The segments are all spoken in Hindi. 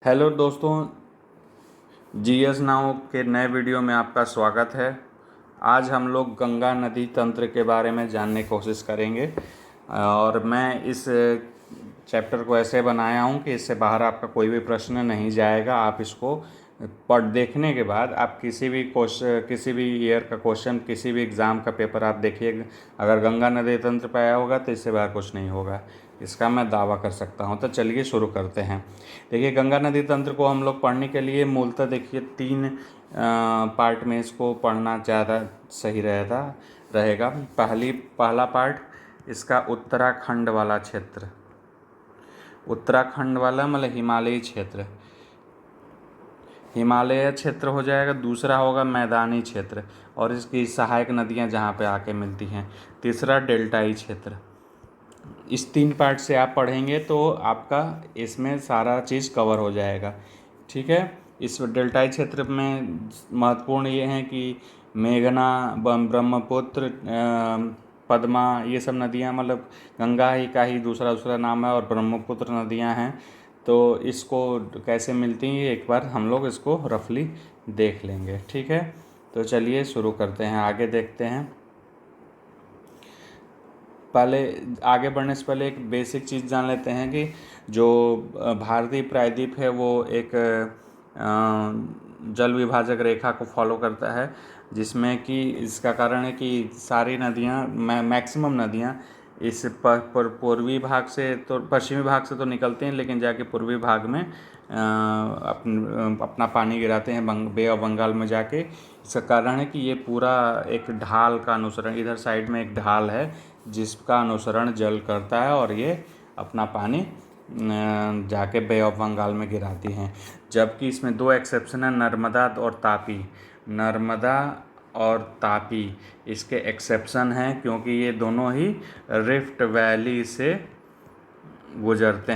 हेलो दोस्तों, जीएस नाउ के नए वीडियो में आपका स्वागत है। आज हम लोग गंगा नदी तंत्र के बारे में जानने की कोशिश करेंगे और मैं इस चैप्टर को ऐसे बनाया हूँ कि इससे बाहर आपका कोई भी प्रश्न नहीं जाएगा। आप इसको पढ़ देखने के बाद आप किसी भी ईयर का क्वेश्चन, किसी भी एग्ज़ाम का पेपर आप देखिए, अगर गंगा नदी तंत्र पे आया होगा तो इससे बाहर कुछ नहीं होगा, इसका मैं दावा कर सकता हूँ। तो चलिए शुरू करते हैं। देखिए, गंगा नदी तंत्र को हम लोग पढ़ने के लिए मूलतः देखिए 3 पार्ट में इसको पढ़ना ज़्यादा सही रहेगा। पहला पार्ट इसका उत्तराखंड वाला क्षेत्र, उत्तराखंड वाला मतलब हिमालय क्षेत्र हो जाएगा। दूसरा होगा मैदानी क्षेत्र और इसकी सहायक नदियां जहां पे आके मिलती हैं। तीसरा डेल्टाई क्षेत्र। इस 3 पार्ट से आप पढ़ेंगे तो आपका इसमें सारा चीज़ कवर हो जाएगा। ठीक है। इस डेल्टाई क्षेत्र में महत्वपूर्ण ये है कि मेघना, ब्रह्मपुत्र, पद्मा, ये सब नदियाँ, मतलब गंगा ही का ही दूसरा नाम है और ब्रह्मपुत्र नदियाँ हैं। तो इसको कैसे मिलती हैं एक बार हम लोग इसको रफली देख लेंगे। ठीक है, तो चलिए शुरू करते हैं, आगे देखते हैं। पहले आगे बढ़ने से पहले एक बेसिक चीज़ जान लेते हैं कि जो भारतीय प्रायद्वीप है वो एक जल विभाजक रेखा को फॉलो करता है, जिसमें कि इसका कारण है कि सारी नदियाँ, मैक्सिमम नदियाँ इस पूर्वी भाग से तो पश्चिमी भाग से तो निकलते हैं, लेकिन जाके पूर्वी भाग में अपना पानी गिराते हैं बे ऑफ बंगाल में जाके। इसका कारण है कि ये पूरा एक ढाल का अनुसरण, इधर साइड में एक ढाल है जिसका अनुसरण जल करता है और ये अपना पानी जाके बे ऑफ बंगाल में गिराती हैं। जबकि इसमें 2 एक्सेप्शन है, नर्मदा और तापी इसके एक्सेप्शन हैं, क्योंकि ये दोनों ही रिफ्ट वैली से गुजरते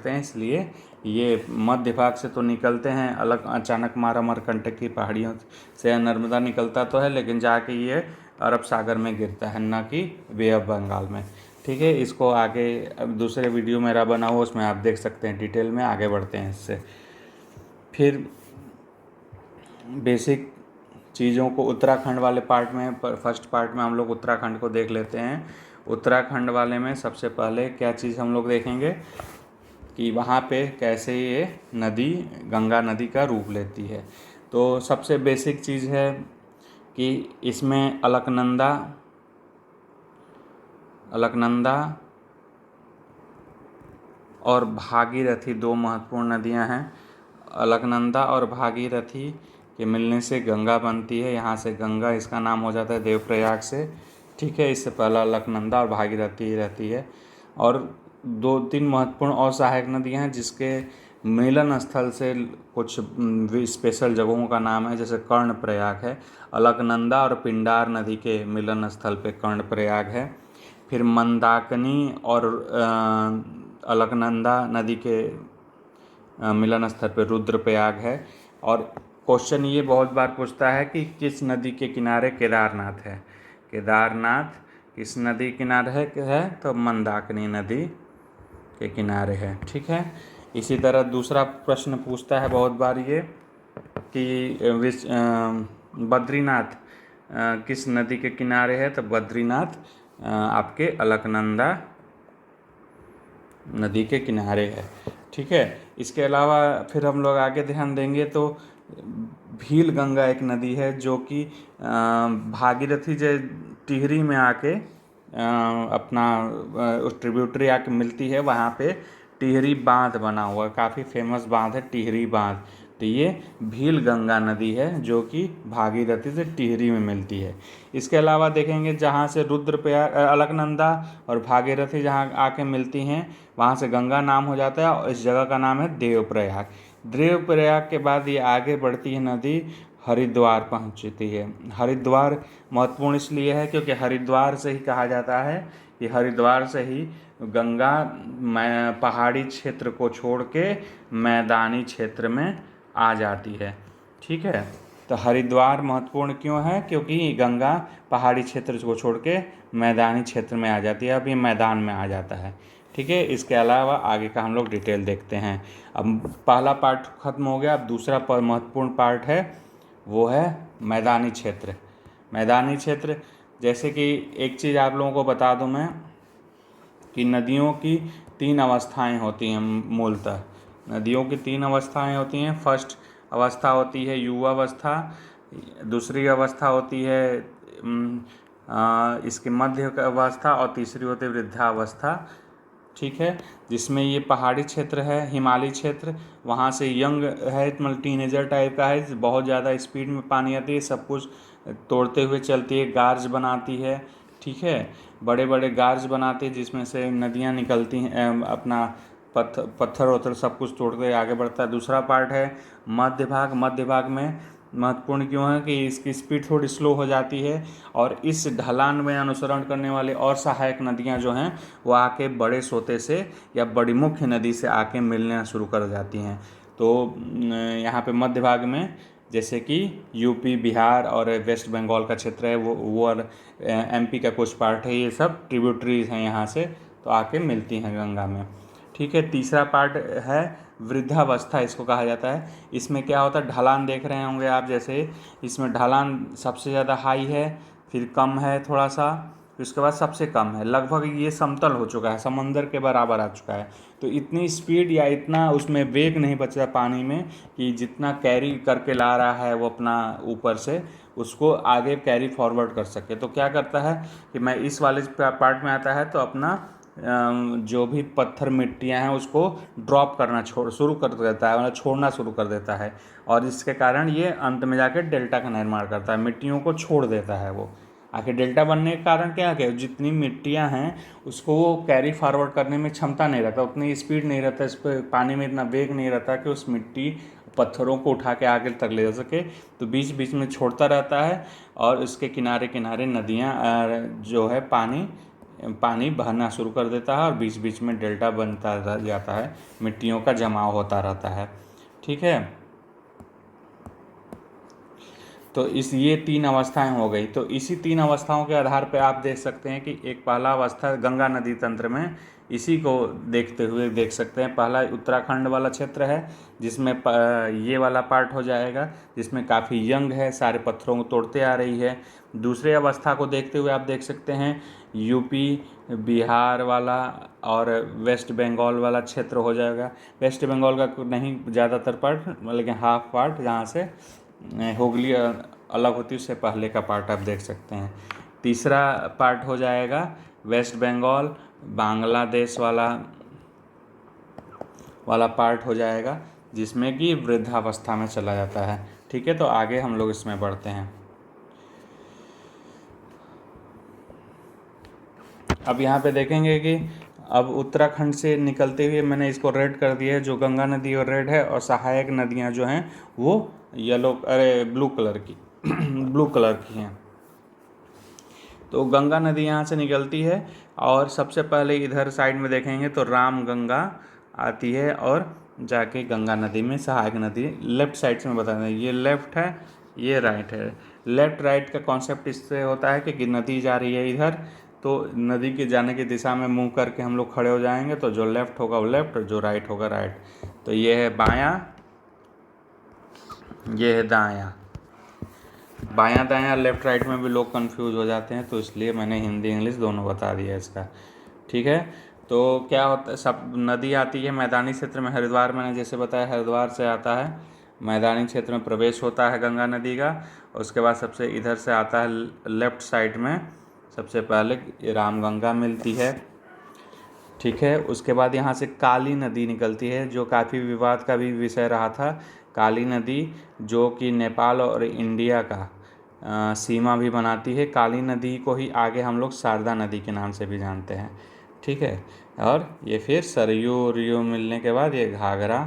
हैं, इसलिए ये मध्य भाग से तो निकलते हैं अलग, अचानक अमरकंटक की पहाड़ियों से नर्मदा निकलता तो है, लेकिन जाके ये अरब सागर में गिरता है, न कि बे ऑफ बंगाल में। ठीक है, इसको आगे अब दूसरे वीडियो मेरा बना हुआ उसमें आप देख सकते हैं, डिटेल में आगे बढ़ते हैं इससे। फिर बेसिक चीज़ों को उत्तराखंड वाले पार्ट में, फर्स्ट पार्ट में हम लोग उत्तराखंड को देख लेते हैं। उत्तराखंड वाले में सबसे पहले क्या चीज़ हम लोग देखेंगे कि वहाँ पे कैसे ये नदी गंगा नदी का रूप लेती है। तो सबसे बेसिक चीज़ है कि इसमें अलकनंदा और भागीरथी 2 महत्वपूर्ण नदियाँ हैं। अलकनंदा और भागीरथी के मिलने से गंगा बनती है। यहाँ से गंगा, इसका नाम हो जाता है देवप्रयाग से। ठीक है, इससे पहला अलकनंदा और भागीरथी रहती है। और 2-3 महत्वपूर्ण और सहायक नदियाँ हैं जिसके मिलन स्थल से कुछ स्पेशल जगहों का नाम है, जैसे कर्णप्रयाग है। अलकनंदा और पिंडार नदी के मिलन स्थल पे कर्णप्रयाग है। फिर मंदाकिनी और अलकनंदा नदी के मिलन स्थल पे रुद्रप्रयाग है। और क्वेश्चन ये बहुत बार पूछता है कि किस नदी के किनारे केदारनाथ है। केदारनाथ किस नदी किनारे है तो मंदाकिनी नदी के किनारे है। ठीक है, इसी तरह दूसरा प्रश्न पूछता है बहुत बार ये कि बद्रीनाथ किस नदी के किनारे है, तो बद्रीनाथ आपके अलकनंदा नदी के किनारे है। ठीक है, इसके अलावा फिर हम लोग आगे ध्यान देंगे तो भील गंगा एक नदी है जो कि भागीरथी से टिहरी में आके अपना उस ट्रिब्यूटरी आके मिलती है। वहाँ पे टिहरी बांध बना हुआ है, काफ़ी फेमस बांध है टिहरी बांध। तो ये भील गंगा नदी है जो कि भागीरथी से टिहरी में मिलती है। इसके अलावा देखेंगे जहाँ से रुद्रप्रयाग, अलकनंदा और भागीरथी जहाँ आके मिलती हैं वहाँ से गंगा नाम हो जाता है और इस जगह का नाम है देवप्रयाग। देवप्रयाग के बाद ये आगे बढ़ती है नदी, हरिद्वार पहुँचती है। हरिद्वार महत्वपूर्ण इसलिए है क्योंकि हरिद्वार से ही कहा जाता है कि हरिद्वार से ही गंगा पहाड़ी क्षेत्र को छोड़ के मैदानी क्षेत्र में आ जाती है। ठीक है, तो हरिद्वार महत्वपूर्ण क्यों है, क्योंकि गंगा पहाड़ी क्षेत्र को छोड़ के मैदानी क्षेत्र में आ जाती है, अब ये मैदान में आ जाता है। ठीक है। इसके अलावा आगे का हम लोग डिटेल देखते हैं। अब पहला पार्ट खत्म हो गया। अब दूसरा महत्वपूर्ण पार्ट है, वो है मैदानी क्षेत्र। मैदानी क्षेत्र, जैसे कि एक चीज़ आप लोगों को बता दूं मैं, कि नदियों की 3 अवस्थाएं होती हैं मूलतः। नदियों की 3 अवस्थाएं होती हैं। फर्स्ट अवस्था होती है युवावस्था, दूसरी अवस्था होती है इसकी मध्य अवस्था, और तीसरी होती है वृद्धावस्था। ठीक है। जिसमें ये पहाड़ी क्षेत्र है, हिमालय क्षेत्र, वहाँ से यंग है, मतलब टीनेजर टाइप का है, बहुत ज़्यादा स्पीड में पानी आती है, सब कुछ तोड़ते हुए चलती है, गार्ज बनाती है। ठीक है। बड़े बड़े गार्ज बनाती है जिसमें से नदियाँ निकलती हैं, अपना पत्थर वत्थर सब कुछ तोड़ के आगे बढ़ता है। दूसरा पार्ट है मध्य भाग। मध्य भाग में महत्वपूर्ण क्यों है कि इसकी स्पीड थोड़ी स्लो हो जाती है, और इस ढलान में अनुसरण करने वाले और सहायक नदियां जो हैं वो आके बड़े सोते से या बड़ी मुख्य नदी से आके मिलना शुरू कर जाती हैं। तो यहाँ पे मध्य भाग में जैसे कि यूपी, बिहार और वेस्ट बंगाल का क्षेत्र है, वो और एमपी का कुछ पार्ट है, ये सब ट्रिब्यूटरीज हैं यहाँ से, तो आके मिलती हैं गंगा में। ठीक है। तीसरा पार्ट है वृद्धावस्था, इसको कहा जाता है। इसमें क्या होता है, ढलान देख रहे होंगे आप, जैसे इसमें ढलान सबसे ज़्यादा हाई है, फिर कम है थोड़ा सा, फिर उसके बाद सबसे कम है। लगभग ये समतल हो चुका है, समंदर के बराबर आ चुका है। तो इतनी स्पीड या इतना उसमें वेग नहीं बचा पानी में कि जितना कैरी करके ला रहा है वो अपना ऊपर से, उसको आगे कैरी फॉरवर्ड कर सके। तो क्या करता है कि मैं इस वाले पार्ट में आता है तो अपना जो भी पत्थर मिट्टियां हैं उसको ड्रॉप करना शुरू कर देता है, मतलब छोड़ना शुरू कर देता है, और इसके कारण ये अंत में जाकर डेल्टा का निर्माण करता है, मिट्टियों को छोड़ देता है वो। आखिर डेल्टा बनने के कारण क्या है, जितनी मिट्टियां हैं उसको वो कैरी फॉरवर्ड करने में क्षमता नहीं रहता, उतनी स्पीड नहीं रहता, इस पर पानी में इतना वेग नहीं रहता कि उस मिट्टी पत्थरों को उठा के आगे तक ले जा सके। तो बीच बीच में छोड़ता रहता है, और उसके किनारे किनारे नदियाँ जो है पानी बहना शुरू कर देता है, और बीच बीच में डेल्टा बनता जाता है, मिट्टियों का जमाव होता रहता है। ठीक है। तो ये 3 अवस्थाएं हो गई। तो इसी 3 अवस्थाओं के आधार पर आप देख सकते हैं कि एक पहला अवस्था गंगा नदी तंत्र में, इसी को देखते हुए देख सकते हैं, पहला उत्तराखंड वाला क्षेत्र है जिसमें ये वाला पार्ट हो जाएगा, जिसमें काफ़ी यंग है, सारे पत्थरों को तोड़ते आ रही है। दूसरे अवस्था को देखते हुए आप देख सकते हैं यूपी, बिहार वाला और वेस्ट बंगाल वाला क्षेत्र हो जाएगा। वेस्ट बंगाल का नहीं ज़्यादातर पार्ट, लेकिन हाफ पार्ट जहाँ से हुगली अलग होती है उससे पहले का पार्ट आप देख सकते हैं। तीसरा पार्ट हो जाएगा वेस्ट बंगाल बांग्लादेश वाला पार्ट हो जाएगा, जिसमें कि वृद्धावस्था में चला जाता है। ठीक है। तो आगे हम लोग इसमें बढ़ते हैं। अब यहाँ पे देखेंगे कि अब उत्तराखंड से निकलते हुए मैंने इसको रेड कर दिया है, जो गंगा नदी और रेड है, और सहायक नदियाँ जो हैं वो ब्लू कलर की ब्लू कलर की हैं। तो गंगा नदी यहाँ से निकलती है, और सबसे पहले इधर साइड में देखेंगे तो राम गंगा आती है, और जाके गंगा नदी में सहायक नदी लेफ्ट साइड से मैं बता दें, ये लेफ्ट है, ये राइट है। लेफ्ट राइट का कॉन्सेप्ट इससे होता है कि नदी जा रही है इधर, तो नदी के जाने की दिशा में मुंह करके हम लोग खड़े हो जाएंगे, तो जो लेफ्ट होगा वो लेफ्ट, और जो राइट होगा राइट। तो ये है बायां, ये है दायां। बायां दायां लेफ्ट राइट में भी लोग कंफ्यूज हो जाते हैं, तो इसलिए मैंने हिंदी इंग्लिश दोनों बता दिया इसका। ठीक है। तो क्या होता है, सब नदी आती है मैदानी क्षेत्र में, हरिद्वार मैंने जैसे बताया हरिद्वार से आता है, मैदानी क्षेत्र में प्रवेश होता है गंगा नदी का। उसके बाद सबसे इधर से आता है लेफ्ट साइड में, सबसे पहले रामगंगा मिलती है। ठीक है। उसके बाद यहाँ से काली नदी निकलती है, जो काफ़ी विवाद का भी विषय रहा था। काली नदी जो कि नेपाल और इंडिया का सीमा भी बनाती है। काली नदी को ही आगे हम लोग शारदा नदी के नाम से भी जानते हैं। ठीक है। और ये फिर सरयू मिलने के बाद ये घाघरा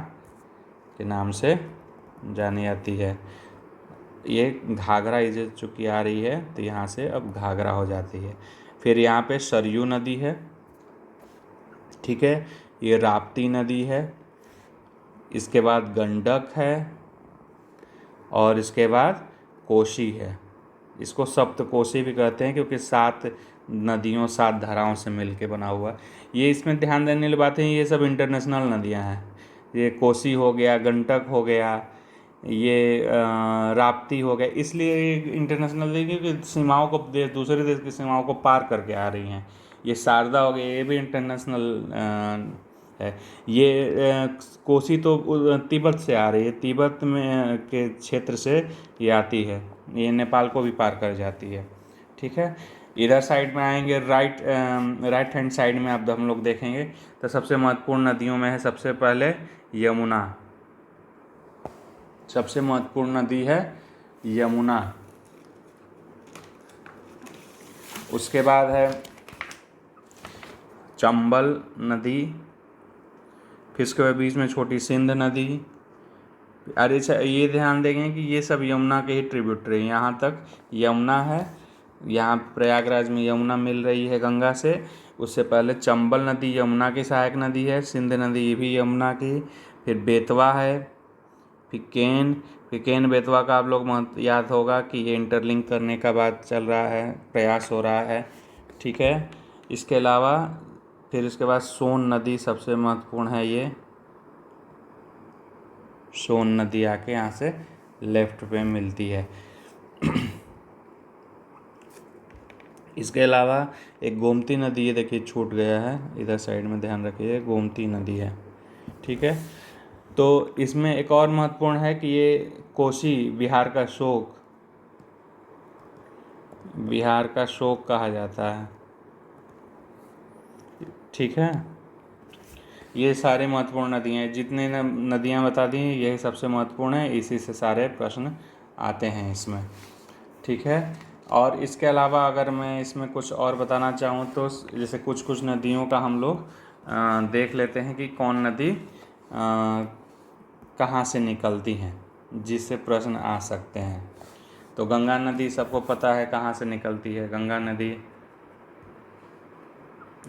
के नाम से जानी जाती है। ये घाघरा इधर चुकी आ रही है, तो यहाँ से अब घाघरा हो जाती है। फिर यहाँ पे सरयू नदी है। ठीक है। ये राप्ती नदी है। इसके बाद गंडक है, और इसके बाद कोसी है। इसको सप्तकोशी भी कहते हैं, क्योंकि 7 नदियों 7 धाराओं से मिल के बना हुआ। ये इसमें ध्यान देने वाली बात है, ये सब इंटरनेशनल नदियाँ हैं। ये कोसी हो गया, गंडक हो गया, ये राप्ती हो गया, इसलिए ये इंटरनेशनल नदी क्योंकि सीमाओं को दूसरे देश की सीमाओं को पार करके आ रही हैं। ये शारदा हो गया, ये भी इंटरनेशनल है। ये कोसी तो तिब्बत से आ रही है, तिब्बत में के क्षेत्र से ये आती है, ये नेपाल को भी पार कर जाती है। ठीक है, इधर साइड में आएंगे, राइट हैंड साइड में अब हम लोग देखेंगे तो सबसे महत्वपूर्ण नदियों में है सबसे पहले यमुना। सबसे महत्वपूर्ण नदी है यमुना। उसके बाद है चंबल नदी, फिर उसके बाद बीच में छोटी सिंध नदी। अरे ये ध्यान देंगे कि ये सब यमुना के ही ट्रिब्यूटरी हैं। यहाँ तक यमुना है, यहाँ प्रयागराज में यमुना मिल रही है गंगा से। उससे पहले चंबल नदी यमुना की सहायक नदी है, सिंध नदी ये भी यमुना की, फिर बेतवा है, फिर केन बेतवा का आप लोग याद होगा कि ये इंटरलिंक करने का बात चल रहा है, प्रयास हो रहा है। ठीक है, इसके अलावा फिर इसके बाद सोन नदी सबसे महत्वपूर्ण है। ये सोन नदी आके यहाँ से लेफ्ट पे मिलती है। इसके अलावा एक गोमती नदी, ये देखिए छूट गया है, इधर साइड में ध्यान रखिए, गोमती नदी है। ठीक है, तो इसमें एक और महत्वपूर्ण है कि ये कोसी बिहार का शोक कहा जाता है। ठीक है, ये सारे महत्वपूर्ण नदियाँ हैं, जितने नदियाँ बता दी यही सबसे महत्वपूर्ण है, इसी से सारे प्रश्न आते हैं इसमें। ठीक है, और इसके अलावा अगर मैं इसमें कुछ और बताना चाहूँ तो जैसे कुछ नदियों का हम लोग देख लेते हैं कि कौन नदी कहाँ से निकलती हैं, जिससे प्रश्न आ सकते हैं। तो गंगा नदी सबको पता है कहाँ से निकलती है, गंगा नदी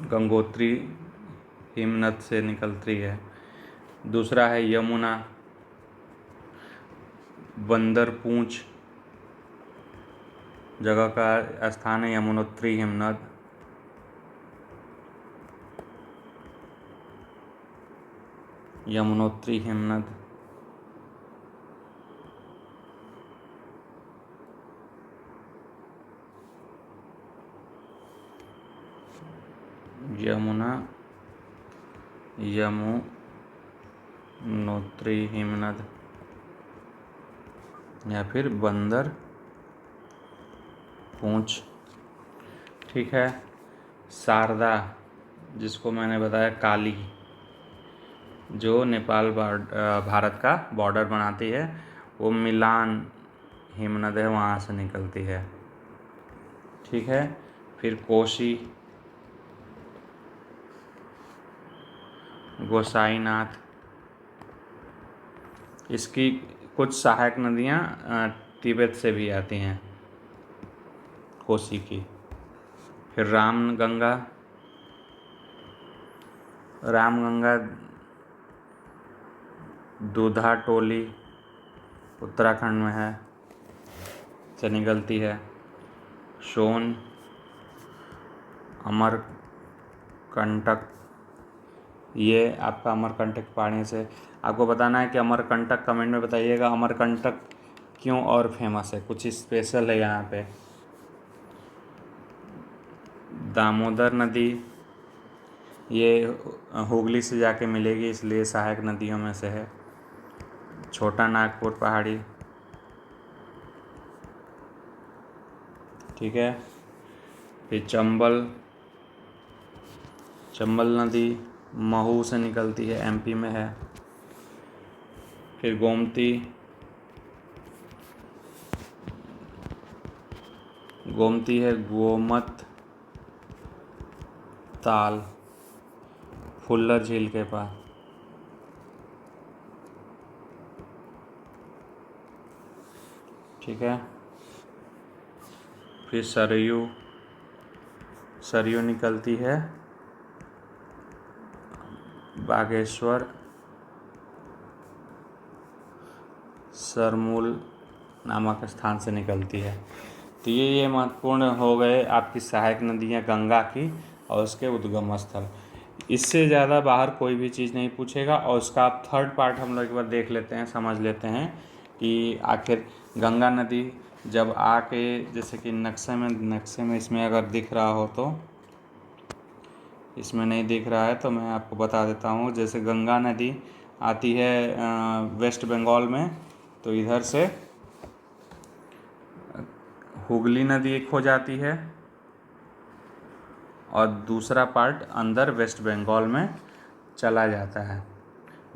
गंगोत्री हिमनद से निकलती है। दूसरा है यमुना, बंदर पूंछ जगह का स्थान है, यमुनोत्री हिमनद। यमुनोत्री हिमनद। यमुना, यमुनोत्री हिमनद, या फिर बंदर पूंछ। ठीक है, शारदा जिसको मैंने बताया काली, जो नेपाल भारत का बॉर्डर बनाती है, वो मिलान हिमनद है, वहाँ से निकलती है। ठीक है, फिर कोसी, गोसाईनाथ, इसकी कुछ सहायक नदियाँ तिब्बत से भी आती हैं, कोसी की। फिर रामगंगा दूधा टोली उत्तराखंड में है, से निकलती है। सोन, अमरकंटक, ये आपका अमरकंटक पहाड़ी से आपको बताना है कि अमरकंटक, कमेंट में बताइएगा अमरकंटक क्यों और फेमस है, कुछ स्पेशल है यहाँ पे। दामोदर नदी, ये हुगली से जाके मिलेगी, इसलिए सहायक नदियों में से है। छोटा नागपुर पहाड़ी। ठीक है, फिर चंबल नदी महू से निकलती है, एमपी में है। फिर गोमती है गोमत ताल, फुल्लर झील के पास। ठीक है, फिर सरयू निकलती है बागेश्वर सरमूल नामक स्थान से निकलती है। तो ये महत्वपूर्ण हो गए आपकी सहायक नदियाँ गंगा की और उसके उद्गम स्थल। इससे ज़्यादा बाहर कोई भी चीज़ नहीं पूछेगा। और उसका आप थर्ड पार्ट हम लोग एक बार देख लेते हैं, समझ लेते हैं कि आखिर गंगा नदी जब आके, जैसे कि नक्शे में इसमें अगर दिख रहा हो तो, इसमें नहीं दिख रहा है तो मैं आपको बता देता हूँ। जैसे गंगा नदी आती है वेस्ट बंगाल में, तो इधर से हुगली नदी एक हो जाती है और दूसरा पार्ट अंदर वेस्ट बंगाल में चला जाता है,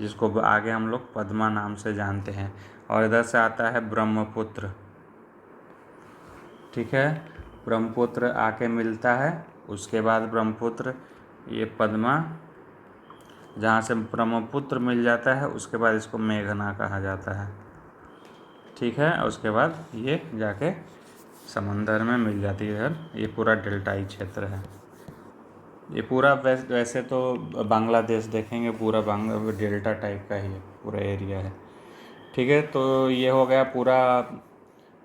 जिसको आगे हम लोग पद्मा नाम से जानते हैं। और इधर से आता है ब्रह्मपुत्र, ठीक है। ब्रह्मपुत्र आके मिलता है, उसके बाद ब्रह्मपुत्र ये पद्मा, जहाँ से ब्रह्मपुत्र मिल जाता है उसके बाद इसको मेघना कहा जाता है, ठीक है। उसके बाद ये जाके समंदर में मिल जाती है। इधर ये पूरा डेल्टाई क्षेत्र है। ये पूरा वैसे तो बांग्लादेश देखेंगे, पूरा बांग्ला डेल्टा टाइप का ही पूरा एरिया है, ठीक है। तो ये हो गया पूरा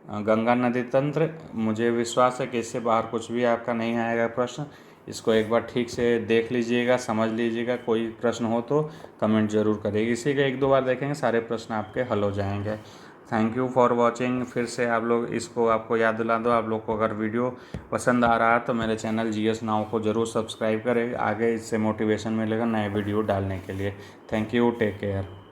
गंगा नदी तंत्र। मुझे विश्वास है कि इससे बाहर कुछ भी आपका नहीं आएगा प्रश्न। इसको एक बार ठीक से देख लीजिएगा, समझ लीजिएगा। कोई प्रश्न हो तो कमेंट ज़रूर करिएगा। इसी का एक दो बार देखेंगे, सारे प्रश्न आपके हल हो जाएंगे। Thank you for watching. फिर से आप लोग इसको आपको याद दिला दो, आप लोग को अगर वीडियो पसंद आ रहा है तो मेरे चैनल GS नाउ को ज़रूर सब्सक्राइब करें। आगे इससे मोटिवेशन मिलेगा नए वीडियो डालने के लिए। Thank you, take care.